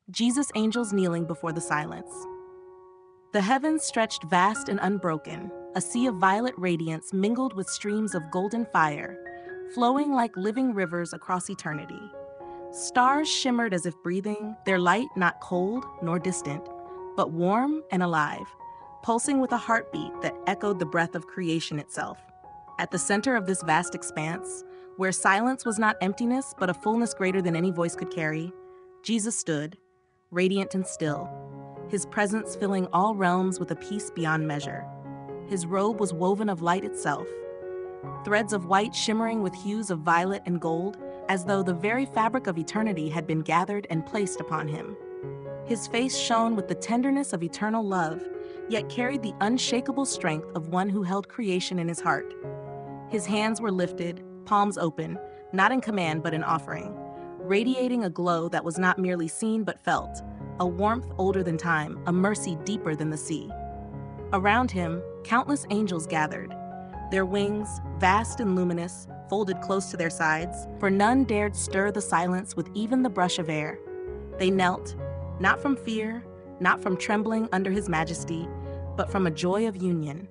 Jesus' angels kneeling before the silence. The heavens stretched vast and unbroken, a sea of violet radiance mingled with streams of golden fire, flowing like living rivers across eternity. Stars shimmered as if breathing, their light not cold nor distant, but warm and alive, pulsing with a heartbeat that echoed the breath of creation itself. At the center of this vast expanse, where silence was not emptiness but a fullness greater than any voice could carry, Jesus stood, radiant and still, his presence filling all realms with a peace beyond measure. His robe was woven of light itself, threads of white shimmering with hues of violet and gold, as though the very fabric of eternity had been gathered and placed upon him. His face shone with the tenderness of eternal love, yet carried the unshakable strength of one who held creation in his heart. His hands were lifted, palms open, not in command but in offering, radiating a glow that was not merely seen but felt, a warmth older than time, a mercy deeper than the sea. Around him, countless angels gathered, their wings, vast and luminous, folded close to their sides, for none dared stir the silence with even the brush of air. They knelt, not from fear, not from trembling under his majesty, but from a joy of union,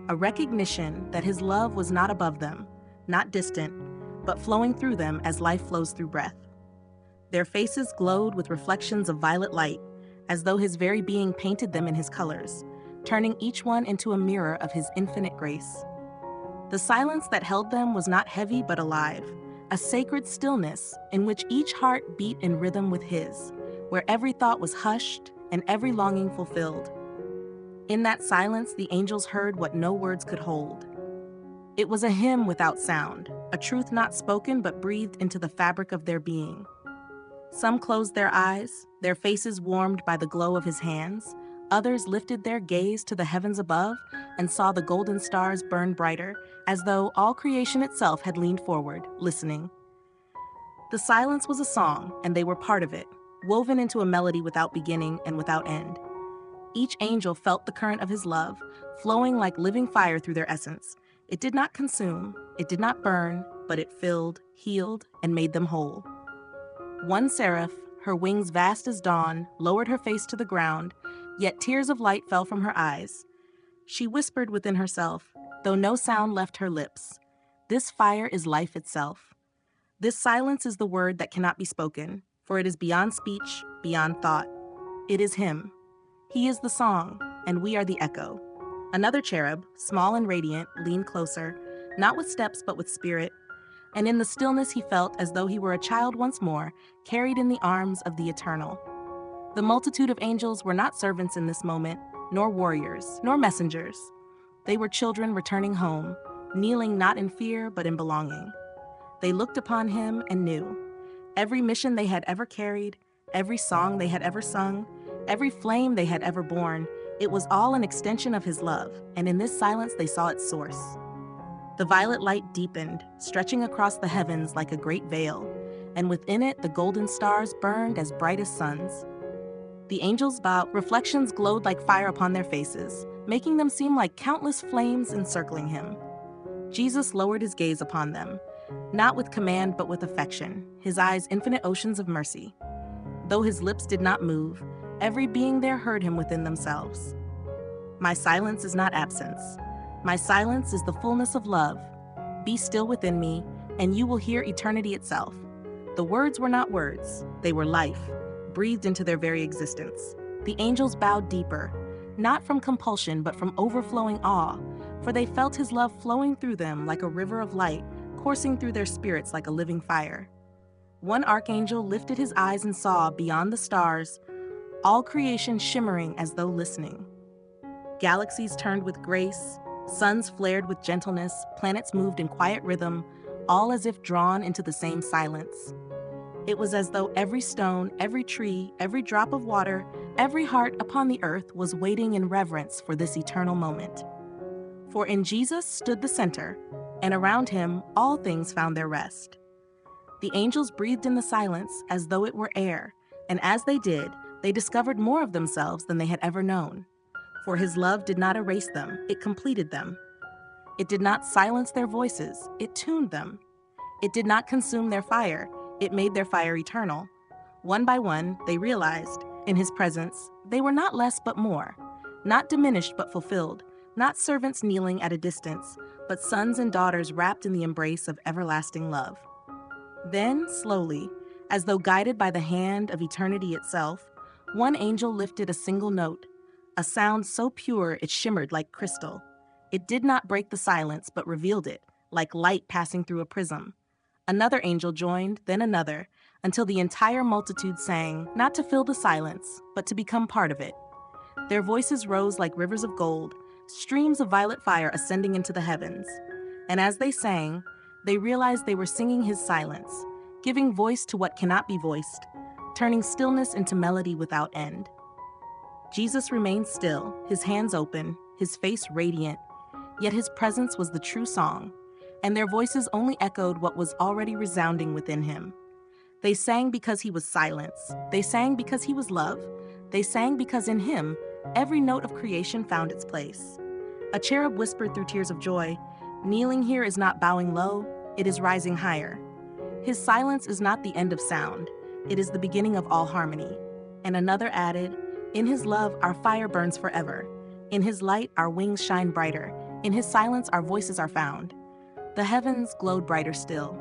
a recognition that his love was not above them, not distant, but flowing through them as life flows through breath. Their faces glowed with reflections of violet light, as though his very being painted them in his colors, turning each one into a mirror of his infinite grace. The silence that held them was not heavy but alive, a sacred stillness in which each heart beat in rhythm with his, where every thought was hushed and every longing fulfilled. In that silence, the angels heard what no words could hold. It was a hymn without sound, a truth not spoken but breathed into the fabric of their being. Some closed their eyes, their faces warmed by the glow of his hands. Others lifted their gaze to the heavens above and saw the golden stars burn brighter, as though all creation itself had leaned forward, listening. The silence was a song, and they were part of it, woven into a melody without beginning and without end. Each angel felt the current of his love, flowing like living fire through their essence. It did not consume, it did not burn, but it filled, healed, and made them whole. One seraph, her wings vast as dawn, lowered her face to the ground, yet tears of light fell from her eyes. She whispered within herself, though no sound left her lips, "This fire is life itself. This silence is the word that cannot be spoken, for it is beyond speech, beyond thought. It is him. He is the song, and we are the echo." Another cherub, small and radiant, leaned closer, not with steps but with spirit, and in the stillness he felt as though he were a child once more, carried in the arms of the eternal. The multitude of angels were not servants in this moment, nor warriors, nor messengers. They were children returning home, kneeling not in fear but in belonging. They looked upon him and knew. Every mission they had ever carried, every song they had ever sung, every flame they had ever borne, it was all an extension of his love, and in this silence they saw its source. The violet light deepened, stretching across the heavens like a great veil, and within it the golden stars burned as bright as suns. The angels bowed, reflections glowed like fire upon their faces, making them seem like countless flames encircling him. Jesus lowered his gaze upon them, not with command but with affection, his eyes infinite oceans of mercy. Though his lips did not move, every being there heard him within themselves. My silence is not absence. My silence is the fullness of love. Be still within me, and you will hear eternity itself. The words were not words, they were life, breathed into their very existence. The angels bowed deeper, not from compulsion but from overflowing awe, for they felt his love flowing through them like a river of light, coursing through their spirits like a living fire. One archangel lifted his eyes and saw, beyond the stars, all creation shimmering as though listening. Galaxies turned with grace, suns flared with gentleness, planets moved in quiet rhythm, all as if drawn into the same silence. It was as though every stone, every tree, every drop of water, every heart upon the earth was waiting in reverence for this eternal moment. For in Jesus stood the center, and around him all things found their rest. The angels breathed in the silence as though it were air, and as they did, they discovered more of themselves than they had ever known. For his love did not erase them, it completed them. It did not silence their voices, it tuned them. It did not consume their fire, it made their fire eternal. One by one, they realized, in his presence, they were not less but more, not diminished but fulfilled, not servants kneeling at a distance, but sons and daughters wrapped in the embrace of everlasting love. Then, slowly, as though guided by the hand of eternity itself, one angel lifted a single note, a sound so pure it shimmered like crystal. It did not break the silence, but revealed it, like light passing through a prism. Another angel joined, then another, until the entire multitude sang, not to fill the silence, but to become part of it. Their voices rose like rivers of gold, streams of violet fire ascending into the heavens. And as they sang, they realized they were singing his silence, giving voice to what cannot be voiced, turning stillness into melody without end. Jesus remained still, his hands open, his face radiant, yet his presence was the true song, and their voices only echoed what was already resounding within him. They sang because he was silence. They sang because he was love. They sang because in him, every note of creation found its place. A cherub whispered through tears of joy, "Kneeling here is not bowing low, it is rising higher." His silence is not the end of sound, it is the beginning of all harmony. And another added, "In his love our fire burns forever. In his light our wings shine brighter. In his silence our voices are found." The heavens glowed brighter still.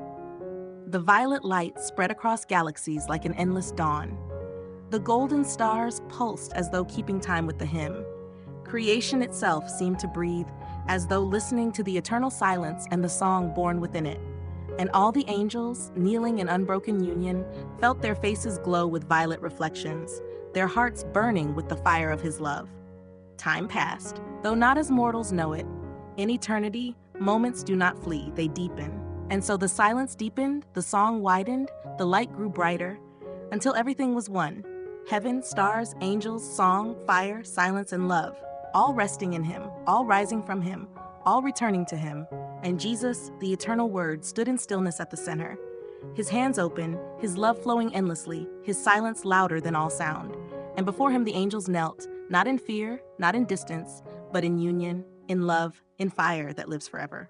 The violet light spread across galaxies like an endless dawn. The golden stars pulsed as though keeping time with the hymn. Creation itself seemed to breathe, as though listening to the eternal silence and the song born within it. And all the angels, kneeling in unbroken union, felt their faces glow with violet reflections, their hearts burning with the fire of his love. Time passed, though not as mortals know it. In eternity, moments do not flee, they deepen. And so the silence deepened, the song widened, the light grew brighter, until everything was one. Heaven, stars, angels, song, fire, silence, and love, all resting in him, all rising from him, all returning to him. And Jesus, the eternal Word, stood in stillness at the center. His hands open, his love flowing endlessly, his silence louder than all sound. And before him the angels knelt, not in fear, not in distance, but in union, in love, in fire that lives forever.